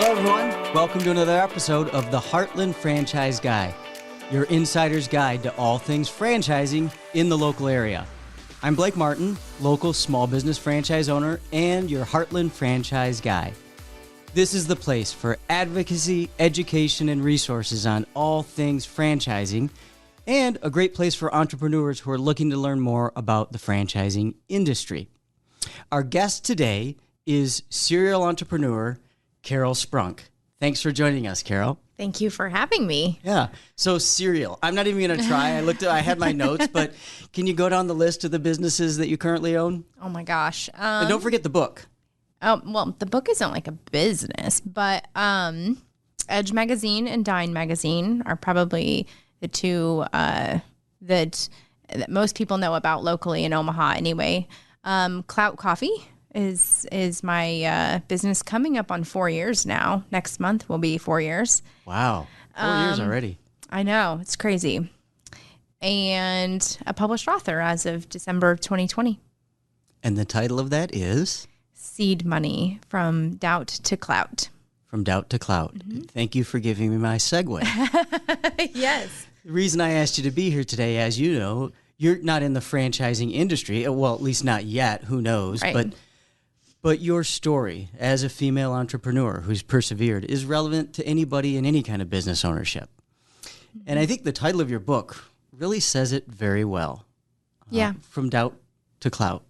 Hello, everyone. Welcome to another episode of the Heartland Franchise Guy, your insider's guide to all things franchising in the local area. I'm Blake Martin, local small business franchise owner and your Heartland Franchise Guy. This is the place for advocacy, education, and resources on all things franchising, and a great place for entrepreneurs who are looking to learn more about the franchising industry. Our guest today is serial entrepreneur Carol Sprunk. Thanks for joining us, Carol. Thank you for having me. Yeah. So serial. I'm not even going to try. I had my notes, but can you go down the list of the businesses that you currently own? Oh my gosh. And don't forget the book. Oh, well, the book isn't like a business, but Edge Magazine and Dine Magazine are probably the two that most people know about locally in Omaha anyway. Clout Coffee is my business coming up on 4 years now. Next month will be 4 years. Wow. 4 years already. I know. It's crazy. And a published author as of December 2020. And the title of that is? Seed Money, From Doubt to Clout. From Doubt to Clout. Mm-hmm. Thank you for giving me my segue. Yes. The reason I asked you to be here today, as you know, you're not in the franchising industry. Well, at least not yet. Who knows? Right. But your story as a female entrepreneur who's persevered is relevant to anybody in any kind of business ownership. Mm-hmm. And I think the title of your book really says it very well. Yeah. From Doubt to Clout.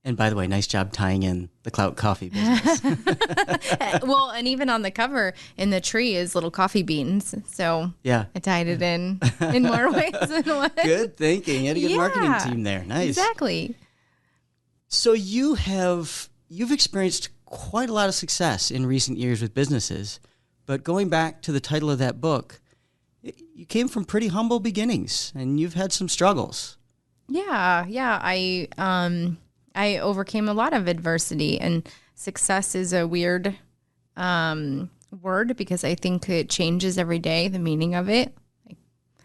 And by the way, nice job tying in the Clout coffee business. Well, and even on the cover in the tree is little coffee beans. So yeah, I tied it in more ways than one. Good thinking. You had a good marketing team there. Nice. Exactly. So you've experienced quite a lot of success in recent years with businesses, but going back to the title of that book, you came from pretty humble beginnings and you've had some struggles. Yeah. I overcame a lot of adversity, and success is a weird word because I think it changes every day, the meaning of it. Like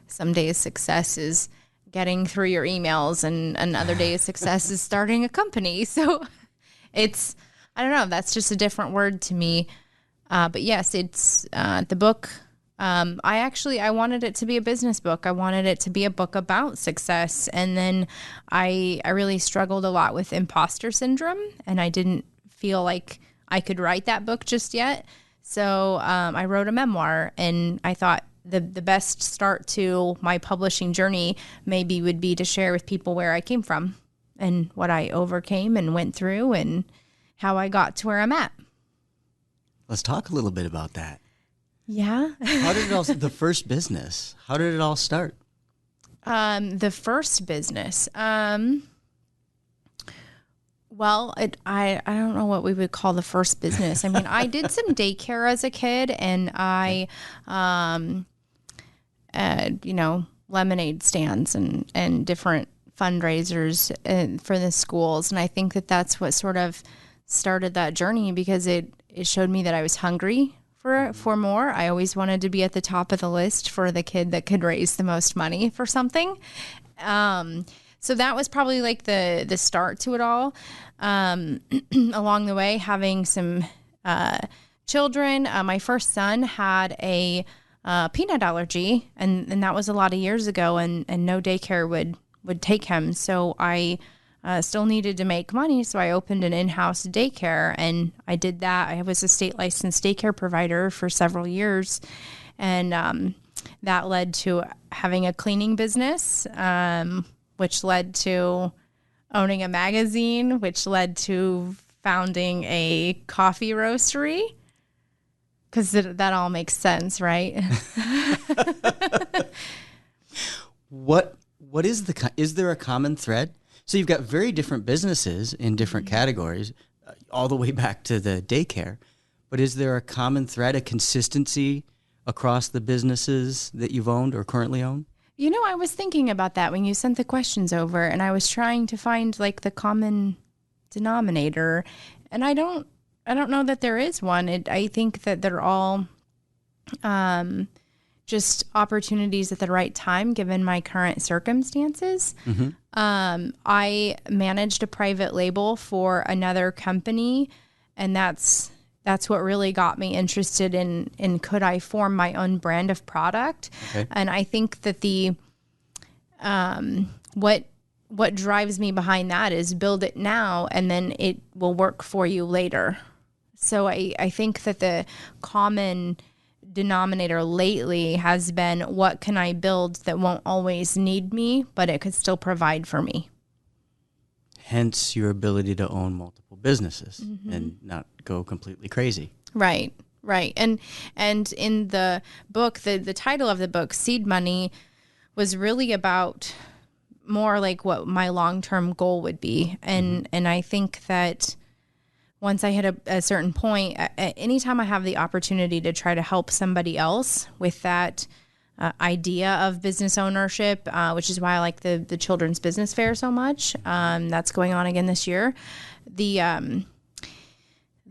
some days success is getting through your emails and other days success is starting a company. So it's, I don't know, that's just a different word to me. But yes, it's the book. I wanted it to be a business book. I wanted it to be a book about success. And then I really struggled a lot with imposter syndrome, and I didn't feel like I could write that book just yet. So I wrote a memoir, and I thought the best start to my publishing journey maybe would be to share with people where I came from and what I overcame and went through and how I got to where I'm at. Let's talk a little bit about that. Yeah. How did it all, the first business, how did it all start? The first business, well, I don't know what we would call the first business. I mean, I did some daycare as a kid, and I, lemonade stands and different fundraisers for the schools. And I think that that's what sort of started that journey, because it showed me that I was hungry for more. I always wanted to be at the top of the list for the kid that could raise the most money for something. So that was probably like the start to it all. Along the way, having some children, my first son had a peanut allergy, and that was a lot of years ago, and no daycare would take him. So I still needed to make money, so I opened an in-house daycare, and I did that. I was a state licensed daycare provider for several years, and that led to having a cleaning business, which led to owning a magazine, which led to founding a coffee roastery, because that all makes sense, right? What is there a common thread? So you've got very different businesses in different categories, all the way back to the daycare. But is there a common thread, a consistency across the businesses that you've owned or currently own? You know, I was thinking about that when you sent the questions over, and I was trying to find like the common denominator, and I don't know that there is one. I think that they're all just opportunities at the right time, given my current circumstances. Mm-hmm. I managed a private label for another company, and that's That's what really got me interested in could I form my own brand of product? Okay. And I think that the what drives me behind that is build it now and then it will work for you later. So I think that the common denominator lately has been, what can I build that won't always need me, but it could still provide for me? Hence your ability to own multiple businesses and not go completely crazy. Right. And in the book, the title of the book, Seed Money, was really about more like what my long-term goal would be. And I think that once I hit a certain point, anytime I have the opportunity to try to help somebody else with that idea of business ownership, which is why I like the children's business fair so much. That's going on again this year. The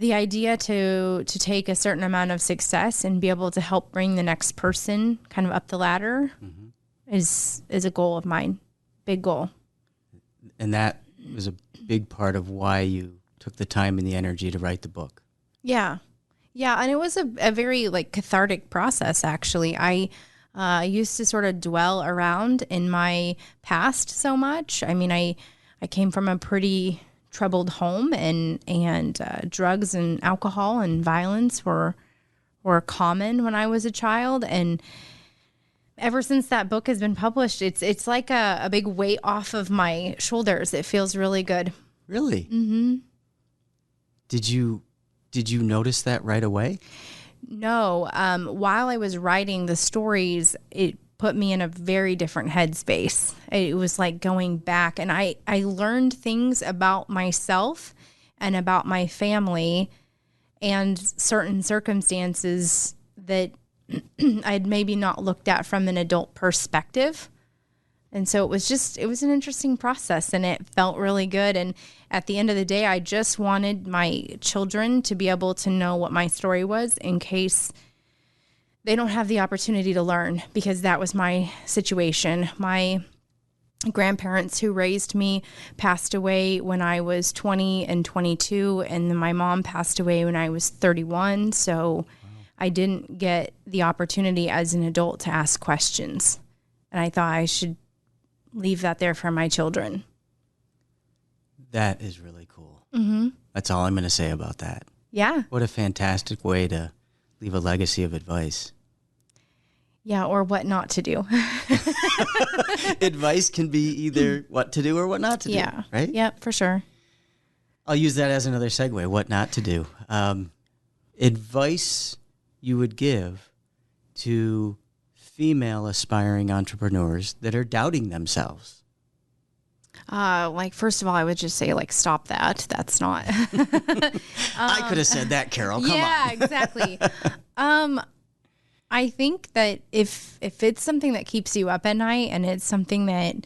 idea to take a certain amount of success and be able to help bring the next person kind of up the ladder is a goal of mine. Big goal. And that was a big part of why you took the time and the energy to write the book. Yeah. And it was a very like cathartic process, actually. I used to sort of dwell around in my past so much. I mean, I came from a pretty troubled home, and drugs and alcohol and violence were common when I was a child. And ever since that book has been published, it's like a big weight off of my shoulders. It feels really good. Really? Mm-hmm. Did you notice that right away? No. While I was writing the stories, it put me in a very different headspace. It was like going back, and I learned things about myself and about my family and certain circumstances that I'd maybe not looked at from an adult perspective. And so it was an interesting process, and it felt really good. And at the end of the day, I just wanted my children to be able to know what my story was in case they don't have the opportunity to learn, because that was my situation. My grandparents who raised me passed away when I was 20 and 22, and then my mom passed away when I was 31. So I didn't get the opportunity as an adult to ask questions. And I thought I should leave that there for my children. That is really cool. Mm-hmm. That's all I'm going to say about that. Yeah. What a fantastic way to leave a legacy of advice. Yeah, or what not to do. Advice can be either what to do or what not to do, right? Yeah, for sure. I'll use that as another segue, what not to do. Advice you would give to female aspiring entrepreneurs that are doubting themselves. Like, first of all, I would just say, like, stop that. That's not. I could have said that, Carol. Come on. Yeah, exactly. I think that if it's something that keeps you up at night and it's something that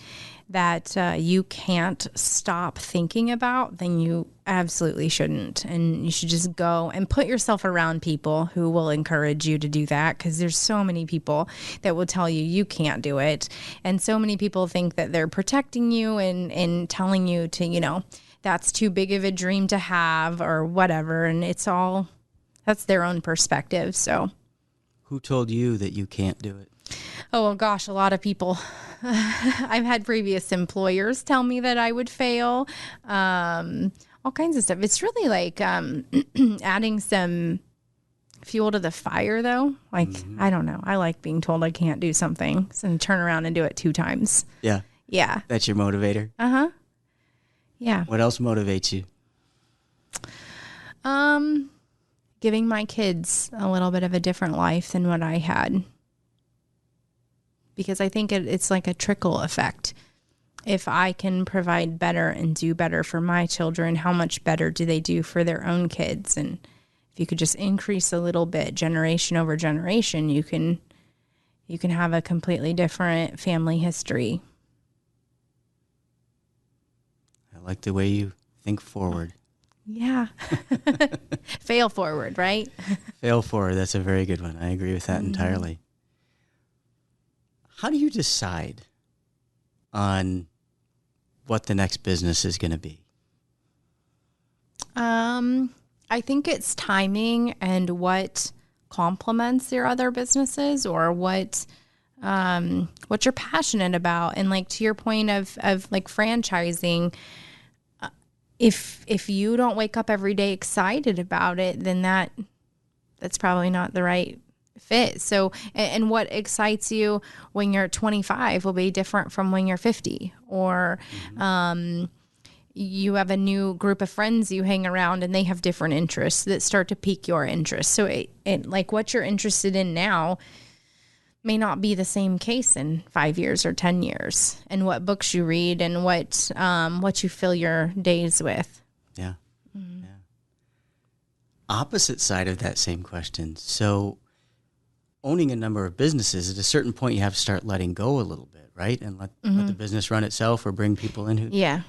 you can't stop thinking about, then you absolutely shouldn't. And you should just go and put yourself around people who will encourage you to do that, because there's so many people that will tell you you can't do it. And so many people think that they're protecting you and telling you to, that's too big of a dream to have or whatever. And that's their own perspective. So. Who told you that you can't do it? Oh, well, gosh, a lot of people. I've had previous employers tell me that I would fail. All kinds of stuff. It's really like adding some fuel to the fire, though. Like, I don't know. I like being told I can't do something and turn around and do it 2 times. Yeah. Yeah. That's your motivator? Uh-huh. Yeah. What else motivates you? Giving my kids a little bit of a different life than what I had. Because I think it's like a trickle effect. If I can provide better and do better for my children, how much better do they do for their own kids? And if you could just increase a little bit, generation over generation, you can have a completely different family history. I like the way you think forward. Yeah. Fail forward, right? Fail forward. That's a very good one. I agree with that entirely. How do you decide on what the next business is going to be? I think it's timing and what complements your other businesses, or what you're passionate about. And like to your point of like franchising, if you don't wake up every day excited about it, then that's probably not the right fit. So, and what excites you when you're 25 will be different from when you're 50, or you have a new group of friends you hang around and they have different interests that start to pique your interest. So it like what you're interested in now may not be the same case in 5 years or 10 years, and what books you read and what you fill your days with. Yeah. Yeah. Opposite side of that same question. So owning a number of businesses, at a certain point, you have to start letting go a little bit, right? And let the business run itself, or bring people in who. Yeah.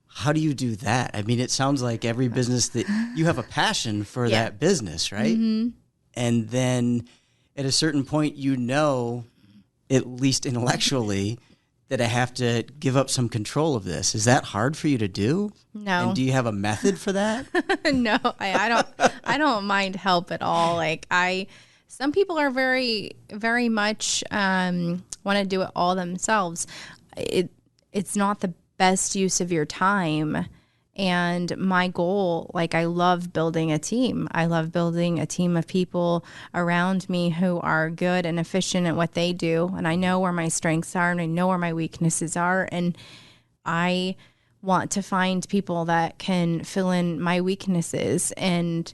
How do you do that? I mean, it sounds like every business that you have a passion for that business, right? Mm-hmm. And then at a certain point, at least intellectually, that I have to give up some control of this. Is that hard for you to do? No. And do you have a method for that? No, I don't mind help at all. Like some people are very, very much want to do it all themselves. It's not the best use of your time. And my goal, like, I love building a team. I love building a team of people around me who are good and efficient at what they do. And I know where my strengths are, and I know where my weaknesses are. And I want to find people that can fill in my weaknesses, and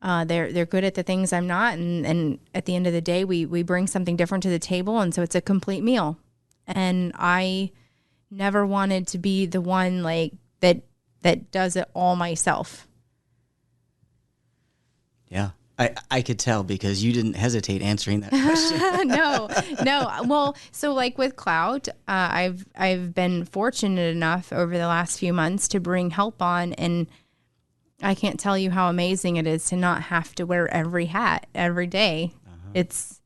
they're good at the things I'm not. And at the end of the day, we bring something different to the table. And so it's a complete meal. And I never wanted to be the one like that does it all myself. Yeah. I could tell, because you didn't hesitate answering that question. No. Well, so like with Clout, I've been fortunate enough over the last few months to bring help on, and I can't tell you how amazing it is to not have to wear every hat every day. It's,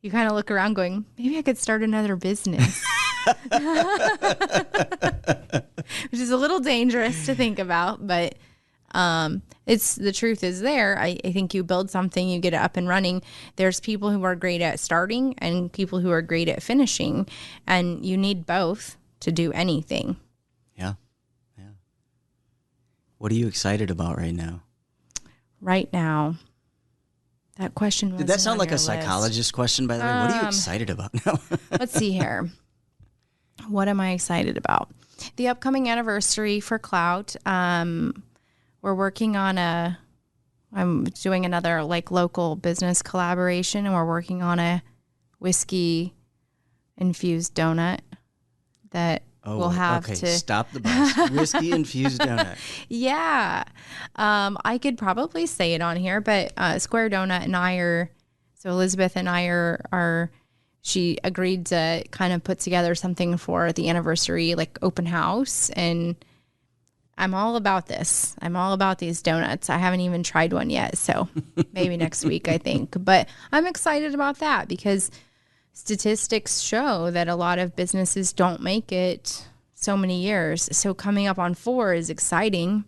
you kind of look around going, maybe I could start another business. Which is a little dangerous to think about, but it's, the truth is there. I think you build something, you get it up and running. There's people who are great at starting and people who are great at finishing, and you need both to do anything. Yeah. What are you excited about right now? Right now, that question was. Did that sound like a psychologist question, by the way? What are you excited about now? Let's see here. What am I excited about? The upcoming anniversary for Clout. We're working on I'm doing another like local business collaboration, and we're working on a whiskey infused donut that we'll have to. Stop the bus. Whiskey infused donut. Yeah. I could probably say it on here, but Square Donut and I are, so Elizabeth and I are she agreed to kind of put together something for the anniversary, like open house. And I'm all about this. I'm all about these donuts. I haven't even tried one yet. So maybe next week, I think. But I'm excited about that, because statistics show that a lot of businesses don't make it so many years. So coming up on 4 is exciting,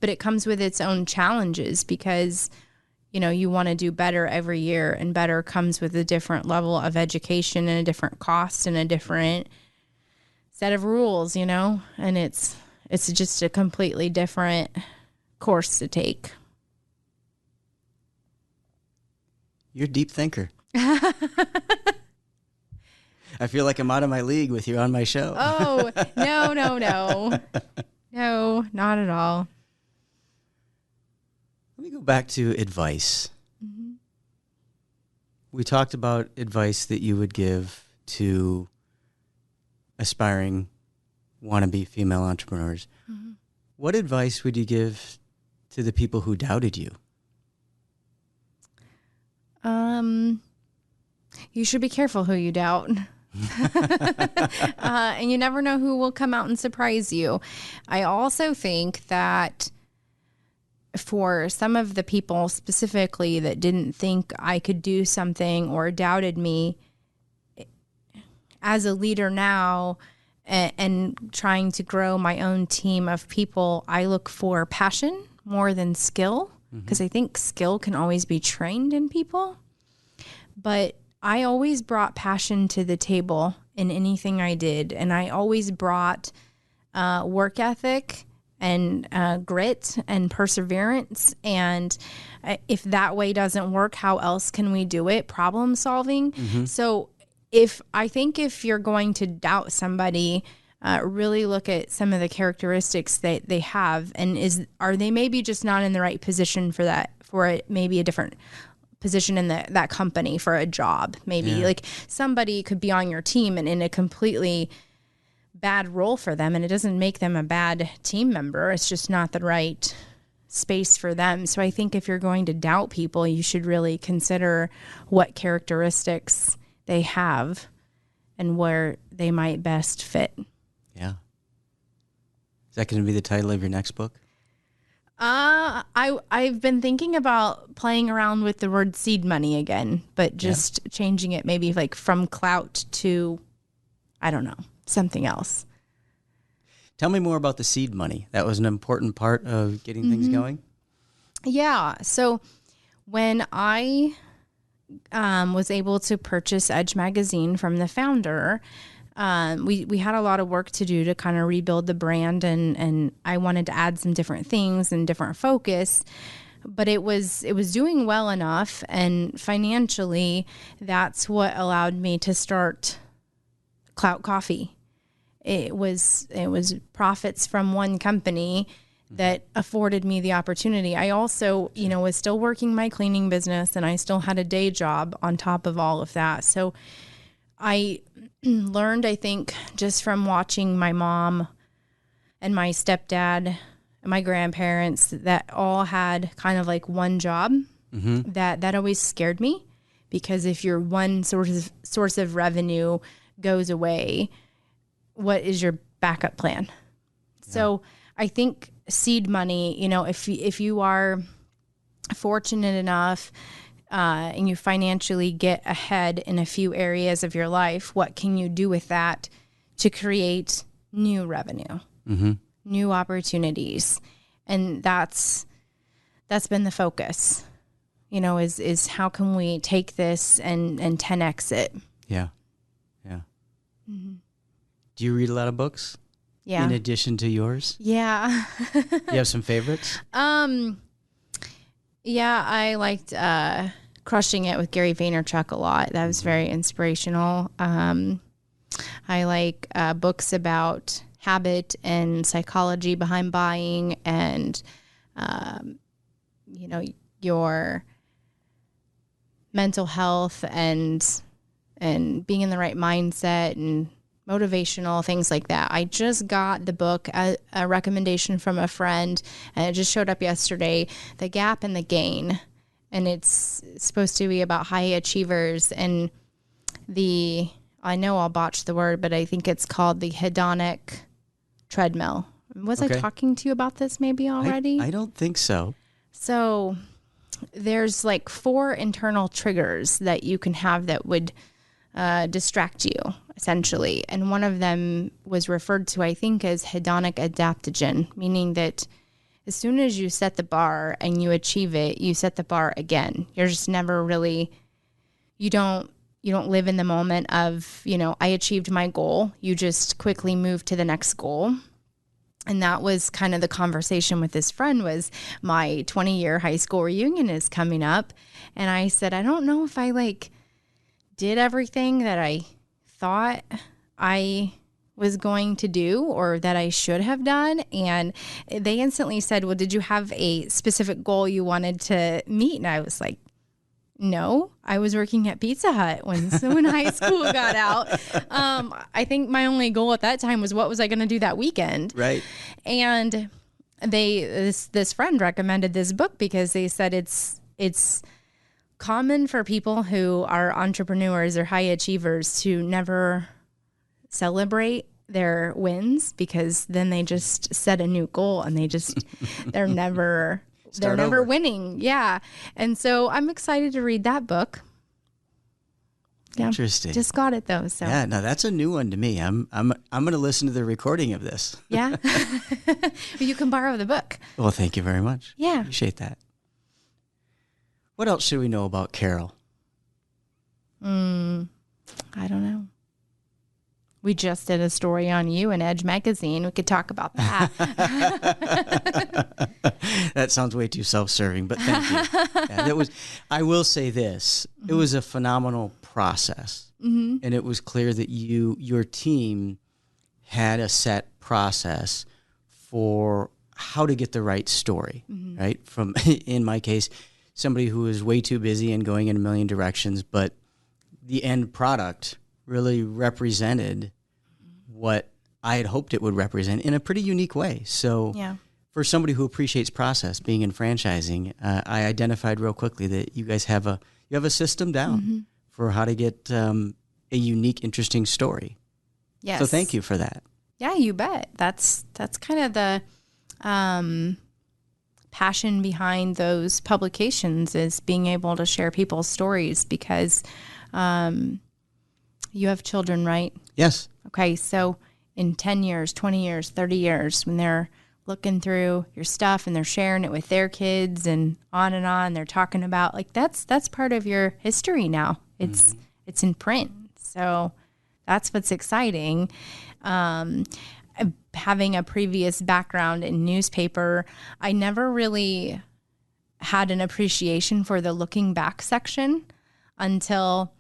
but it comes with its own challenges, because you want to do better every year, and better comes with a different level of education and a different cost and a different set of rules, and it's just a completely different course to take. You're a deep thinker. I feel like I'm out of my league with you on my show. Oh, no. No, not at all. Let me go back to advice. Mm-hmm. We talked about advice that you would give to aspiring wannabe female entrepreneurs. Mm-hmm. What advice would you give to the people who doubted you? You should be careful who you doubt. And you never know who will come out and surprise you. I also think that for some of the people specifically that didn't think I could do something or doubted me, as a leader now and trying to grow my own team of people, I look for passion more than skill. because I think skill can always be trained in people. But I always brought passion to the table in anything I did. And I always brought work ethic and grit and perseverance. And if that way doesn't work, how else can we do it? Problem solving. So if you're going to doubt somebody, really look at some of the characteristics that they have, and are they maybe just not in the right position for that, maybe a different position in that company for a job. Maybe like somebody could be on your team and in a completely bad role for them, and it doesn't make them a bad team member. It's just not the right space for them. So I think if you're going to doubt people, you should really consider what characteristics they have and where they might best fit. Yeah. Is that going to be the title of your next book? I've been thinking about playing around with the word seed money again, but just changing it maybe like from clout to, I don't know, something else. Tell me more about the seed money. That was an important part of getting things going. Yeah. So when I was able to purchase Edge Magazine from the founder, we had a lot of work to do to kind of rebuild the brand, and I wanted to add some different things and different focus, but it was doing well enough, and financially that's what allowed me to start Clout Coffee. It was profits from one company that afforded me the opportunity. I also, was still working my cleaning business, and I still had a day job on top of all of that. So I learned, I think, just from watching my mom and my stepdad and my grandparents that all had kind of like one job, that always scared me, because if your one source of revenue goes away, what is your backup plan? Yeah. So I think seed money, if you are fortunate enough and you financially get ahead in a few areas of your life, what can you do with that to create new revenue, new opportunities? And that's been the focus, is how can we take this and 10X it? Yeah. Yeah. Do you read a lot of books? Yeah. In addition to yours? Yeah. You have some favorites? Yeah, I liked Crushing It with Gary Vaynerchuk a lot. That was very inspirational. I like books about habit and psychology behind buying, and your mental health and being in the right mindset and motivational things like that. I just got the book, a recommendation from a friend, and it just showed up yesterday, The Gap and the Gain. And it's supposed to be about high achievers and I know I'll botch the word, but I think it's called the hedonic treadmill. Was I talking to you about this maybe already? I don't think so. So there's like 4 internal triggers that you can have that would distract you, essentially. And one of them was referred to, I think, as hedonic adaptogen, meaning that as soon as you set the bar and you achieve it, you set the bar again. You're just never really, you don't live in the moment of, I achieved my goal. You just quickly move to the next goal. And that was kind of the conversation with this friend, was my 20-year high school reunion is coming up. And I said, I don't know if I did everything that I thought I was going to do or that I should have done. And they instantly said, well, did you have a specific goal you wanted to meet? And I was like, no, I was working at Pizza Hut when high school got out. I think my only goal at that time was what was I going to do that weekend? Right. And this friend recommended this book because they said it's common for people who are entrepreneurs or high achievers to never celebrate their wins, because then they just set a new goal and they're never winning. Yeah. And so I'm excited to read that book. Yeah. Interesting. Just got it though. So yeah, no, that's a new one to me. I'm going to listen to the recording of this. Yeah. You can borrow the book. Well, thank you very much. Yeah. Appreciate that. What else should we know about Carol? I don't know. We just did a story on you in Edge Magazine. We could talk about that. That sounds way too self-serving, but thank you. Yeah, I will say this. It was a phenomenal process. And it was clear that your team had a set process for how to get the right story, right? From, in my case, somebody who is way too busy and going in a million directions, but the end product really represented what I had hoped it would represent in a pretty unique way. So for somebody who appreciates process, being in franchising, I identified real quickly that you guys have a system down for how to get a unique, interesting story. Yes. So thank you for that. Yeah, you bet. That's kind of the passion behind those publications, is being able to share people's stories, because you have children, right? Yes. Okay, so in 10 years, 20 years, 30 years, when they're looking through your stuff and they're sharing it with their kids and on, they're talking about, like, that's part of your history now. It's in print. So that's what's exciting. Having a previous background in newspaper, I never really had an appreciation for the looking back section until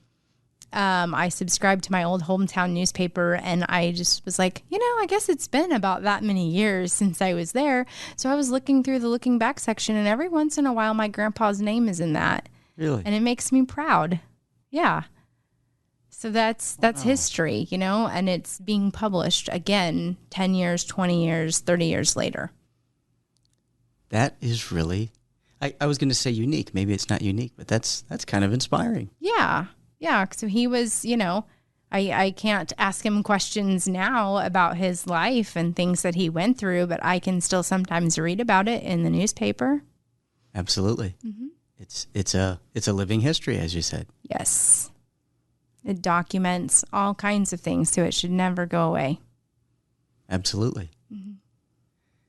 I subscribed to my old hometown newspaper, and I just was like, I guess it's been about that many years since I was there. So I was looking through the looking back section, and every once in a while my grandpa's name is in that. Really? And it makes me proud. Yeah. So that's history, and it's being published again 10 years, 20 years, 30 years later. That is really, I was going to say unique. Maybe it's not unique, but that's kind of inspiring. Yeah. Yeah. So he was, I can't ask him questions now about his life and things that he went through, but I can still sometimes read about it in the newspaper. Absolutely. It's a living history, as you said. Yes. It documents all kinds of things, so it should never go away. Absolutely.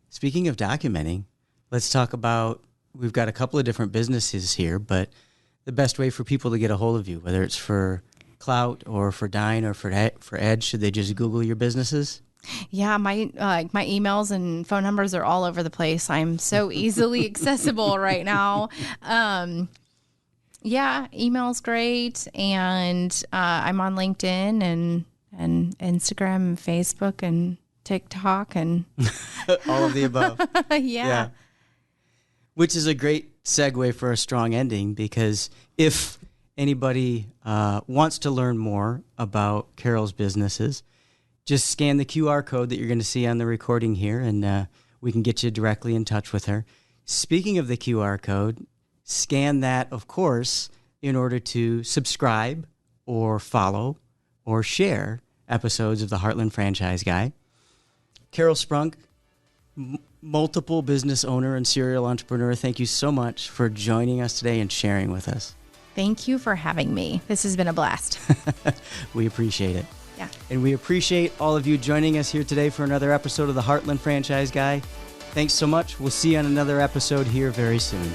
Speaking of documenting, let's talk about, we've got a couple of different businesses here, but the best way for people to get a hold of you, whether it's for Clout or for Dine or for Edge, should they just Google your businesses? Yeah, my emails and phone numbers are all over the place. I'm so easily accessible right now. Yeah, email's great, and I'm on LinkedIn and Instagram and Facebook and TikTok and all of the above. Yeah. Which is a great segue for a strong ending, because if anybody wants to learn more about Carol's businesses, just scan the QR code that you're going to see on the recording here, and we can get you directly in touch with her. Speaking of the QR code, scan that, of course, in order to subscribe or follow or share episodes of the Heartland Franchise Guy. Carol Sprunk, multiple business owner and serial entrepreneur, thank you so much for joining us today and sharing with us. Thank you for having me. This has been a blast. We appreciate it. Yeah. And we appreciate all of you joining us here today for another episode of the Heartland Franchise Guy. Thanks so much. We'll see you on another episode here very soon.